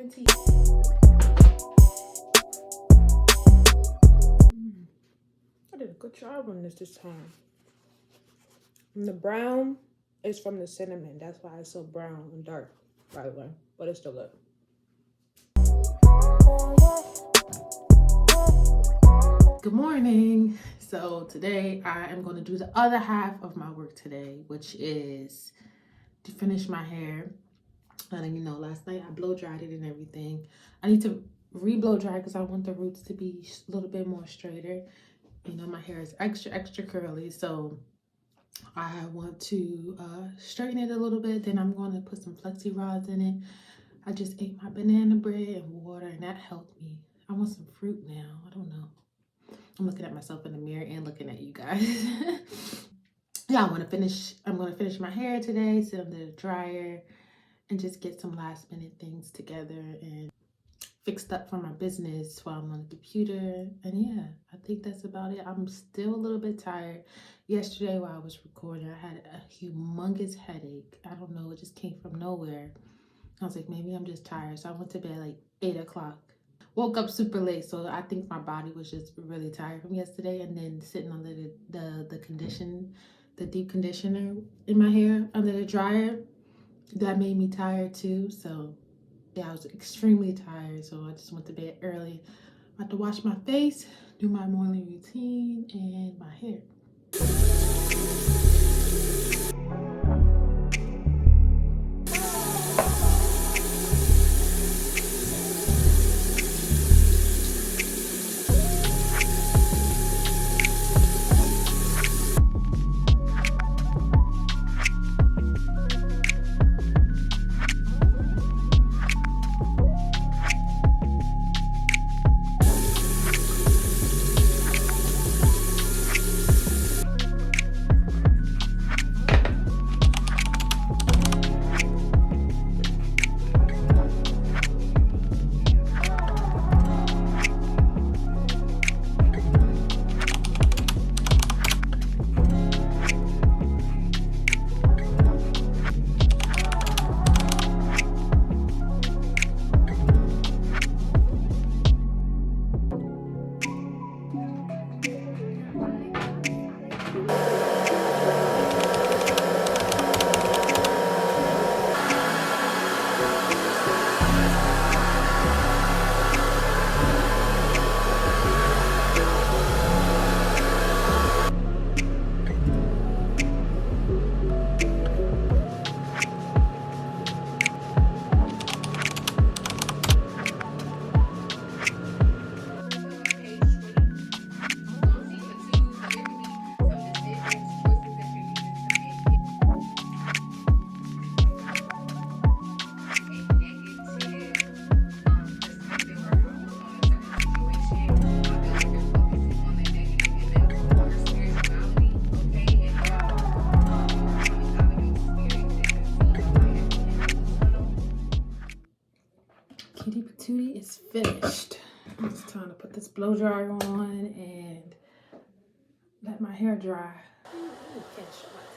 green tea. I did a good job on this time. And the brown is from the cinnamon. That's why it's so brown and dark, by the way. But it's still good. Good morning. So today I am going to do the other half of my work today, which is to finish my hair. And you know, last night I blow dried it and everything. I need to re-blow dry because I want the roots to be a little bit more straighter. You know, my hair is extra curly, so I want to straighten it a little bit. Then I'm going to put some flexi rods in it. I just ate my banana bread and water, and that helped me. I want some fruit now. I don't know. I'm looking at myself in the mirror and looking at you guys. Yeah, I'm gonna finish my hair today, sit under the dryer, and just get some last minute things together and fixed up for my business while I'm on the computer. And yeah, I think that's about it. I'm still a little bit tired. Yesterday while I was recording, I had a humongous headache. I don't know, it just came from nowhere. I was like, maybe I'm just tired. So I went to bed like 8 o'clock. Woke up super late, so I think my body was just really tired from yesterday. And then sitting under the deep conditioner in my hair under the dryer, that made me tired too. So yeah, I was extremely tired, so I just went to bed early. I had to wash my face, do my morning routine, and my hair. Kitty Patootie is finished. It's time to put this blow dryer on and let my hair dry. Finish my